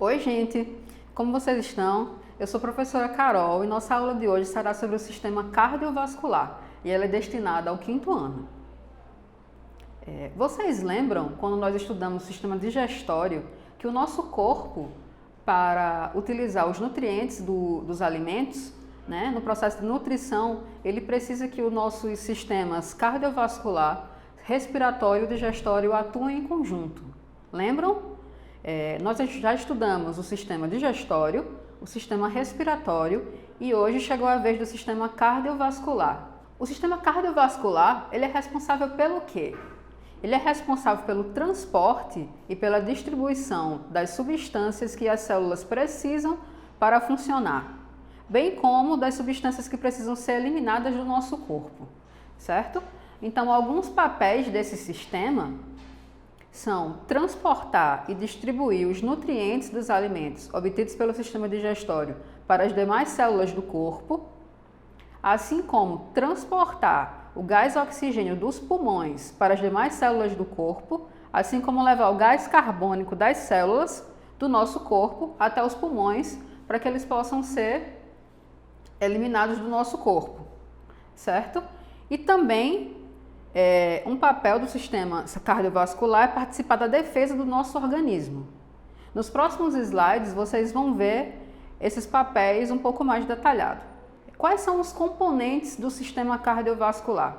Oi, gente! Como vocês estão? Eu sou a professora Carol e nossa aula de hoje será sobre o sistema cardiovascular e ela é destinada ao 5º ano. Vocês lembram, quando nós estudamos o sistema digestório, que o nosso corpo, para utilizar os nutrientes dos alimentos, no processo de nutrição, ele precisa que os nossos sistemas cardiovascular, respiratório e digestório atuem em conjunto. Lembram? Nós já estudamos o sistema digestório, o sistema respiratório e hoje chegou a vez do sistema cardiovascular. O sistema cardiovascular, ele é responsável pelo quê? Ele é responsável pelo transporte e pela distribuição das substâncias que as células precisam para funcionar, bem como das substâncias que precisam ser eliminadas do nosso corpo, certo? Então, alguns papéis desse sistema são transportar e distribuir os nutrientes dos alimentos obtidos pelo sistema digestório para as demais células do corpo, assim como transportar o gás oxigênio dos pulmões para as demais células do corpo, assim como levar o gás carbônico das células do nosso corpo até os pulmões para que eles possam ser eliminados do nosso corpo, certo? E também um papel do sistema cardiovascular é participar da defesa do nosso organismo. Nos próximos slides vocês vão ver esses papéis um pouco mais detalhados. Quais são os componentes do sistema cardiovascular?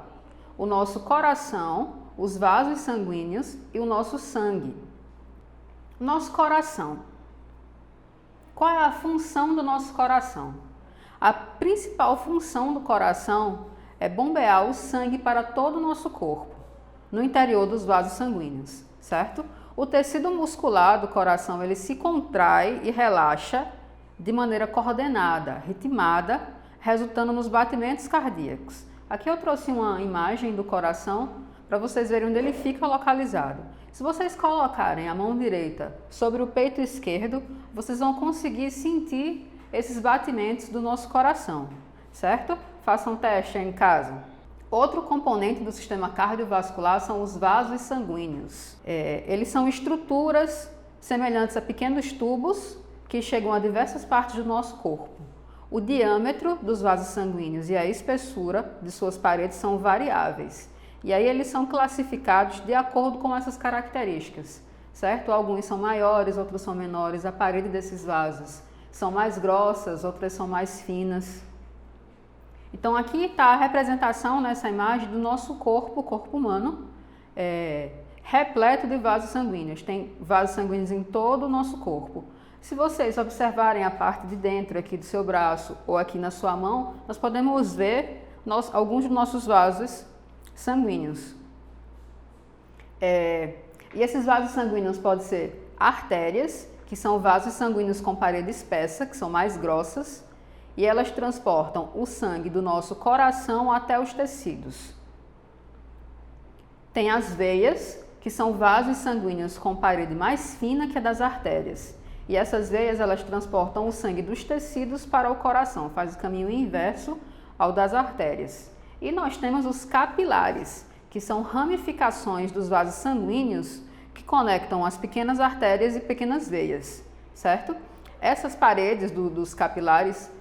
O nosso coração, os vasos sanguíneos e o nosso sangue. Nosso coração. Qual é a função do nosso coração? A principal função do coração é bombear o sangue para todo o nosso corpo, no interior dos vasos sanguíneos, certo? O tecido muscular do coração, ele se contrai e relaxa de maneira coordenada, ritmada, resultando nos batimentos cardíacos. Aqui eu trouxe uma imagem do coração para vocês verem onde ele fica localizado. Se vocês colocarem a mão direita sobre o peito esquerdo, vocês vão conseguir sentir esses batimentos do nosso coração, certo? Façam um teste aí em casa. Outro componente do sistema cardiovascular são os vasos sanguíneos. Eles são estruturas semelhantes a pequenos tubos que chegam a diversas partes do nosso corpo. O diâmetro dos vasos sanguíneos e a espessura de suas paredes são variáveis. E aí eles são classificados de acordo com essas características, certo? Alguns são maiores, outros são menores. A parede desses vasos são mais grossas, outras são mais finas. Então aqui está a representação nessa imagem do nosso corpo, o corpo humano, repleto de vasos sanguíneos. Tem vasos sanguíneos em todo o nosso corpo. Se vocês observarem a parte de dentro aqui do seu braço ou aqui na sua mão, nós podemos ver alguns dos nossos vasos sanguíneos. E esses vasos sanguíneos podem ser artérias, que são vasos sanguíneos com parede espessa, que são mais grossas, e elas transportam o sangue do nosso coração até os tecidos. Tem as veias, que são vasos sanguíneos com parede mais fina que a das artérias. E essas veias, elas transportam o sangue dos tecidos para o coração, faz o caminho inverso ao das artérias. E nós temos os capilares, que são ramificações dos vasos sanguíneos que conectam as pequenas artérias e pequenas veias, certo? Essas paredes dos capilares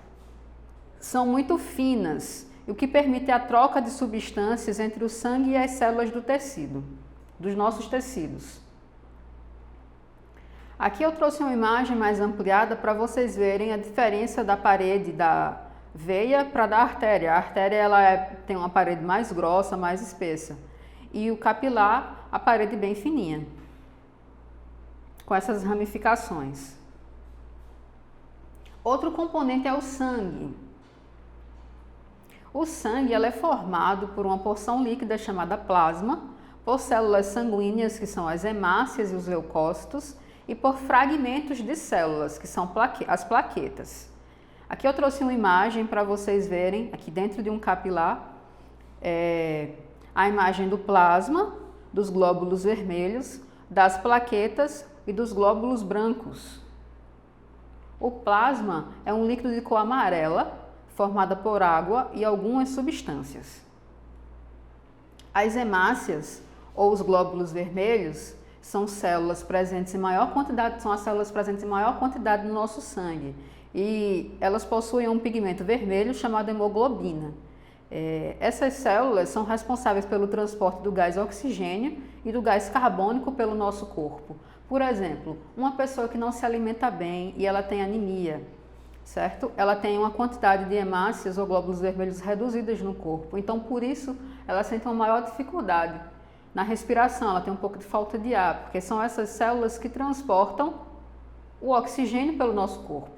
são muito finas, o que permite a troca de substâncias entre o sangue e as células do tecido, dos nossos tecidos. Aqui eu trouxe uma imagem mais ampliada para vocês verem a diferença da parede da veia para a da artéria. A artéria tem uma parede mais grossa, mais espessa, e o capilar, a parede bem fininha, com essas ramificações. Outro componente é o sangue. O sangue é formado por uma porção líquida chamada plasma, por células sanguíneas, que são as hemácias e os leucócitos, e por fragmentos de células, que são as plaquetas. Aqui eu trouxe uma imagem para vocês verem, aqui dentro de um capilar, a imagem do plasma, dos glóbulos vermelhos, das plaquetas e dos glóbulos brancos. O plasma é um líquido de cor amarela, formada por água e algumas substâncias. As hemácias, ou os glóbulos vermelhos, são células presentes em maior quantidade, são as células presentes em maior quantidade no nosso sangue. E elas possuem um pigmento vermelho chamado hemoglobina. Essas células são responsáveis pelo transporte do gás oxigênio e do gás carbônico pelo nosso corpo. Por exemplo, uma pessoa que não se alimenta bem e ela tem anemia, certo? Ela tem uma quantidade de hemácias ou glóbulos vermelhos reduzidas no corpo. Então, por isso, ela sente uma maior dificuldade na respiração, ela tem um pouco de falta de ar, porque são essas células que transportam o oxigênio pelo nosso corpo.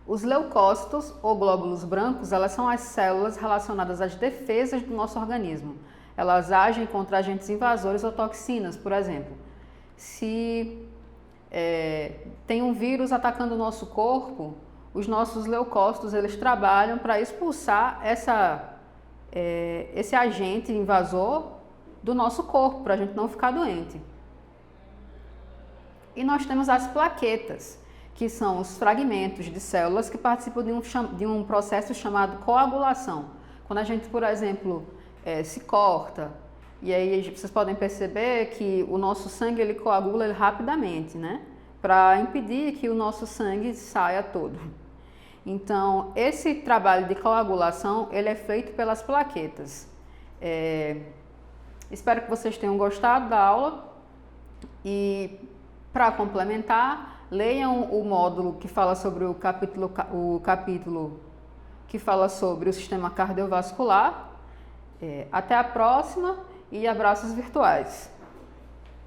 Os leucócitos, ou glóbulos brancos, elas são as células relacionadas às defesas do nosso organismo. Elas agem contra agentes invasores ou toxinas, por exemplo. Se tem um vírus atacando o nosso corpo, os nossos leucócitos eles trabalham para expulsar esse agente invasor do nosso corpo, para a gente não ficar doente. E nós temos as plaquetas, que são os fragmentos de células que participam de um processo chamado coagulação. Quando a gente, por exemplo, se corta, e aí vocês podem perceber que o nosso sangue ele coagula rapidamente, né? Para impedir que o nosso sangue saia todo. Então, esse trabalho de coagulação ele é feito pelas plaquetas. Espero que vocês tenham gostado da aula e, para complementar, leiam o módulo que fala sobre o capítulo que fala sobre o sistema cardiovascular. Até a próxima e abraços virtuais.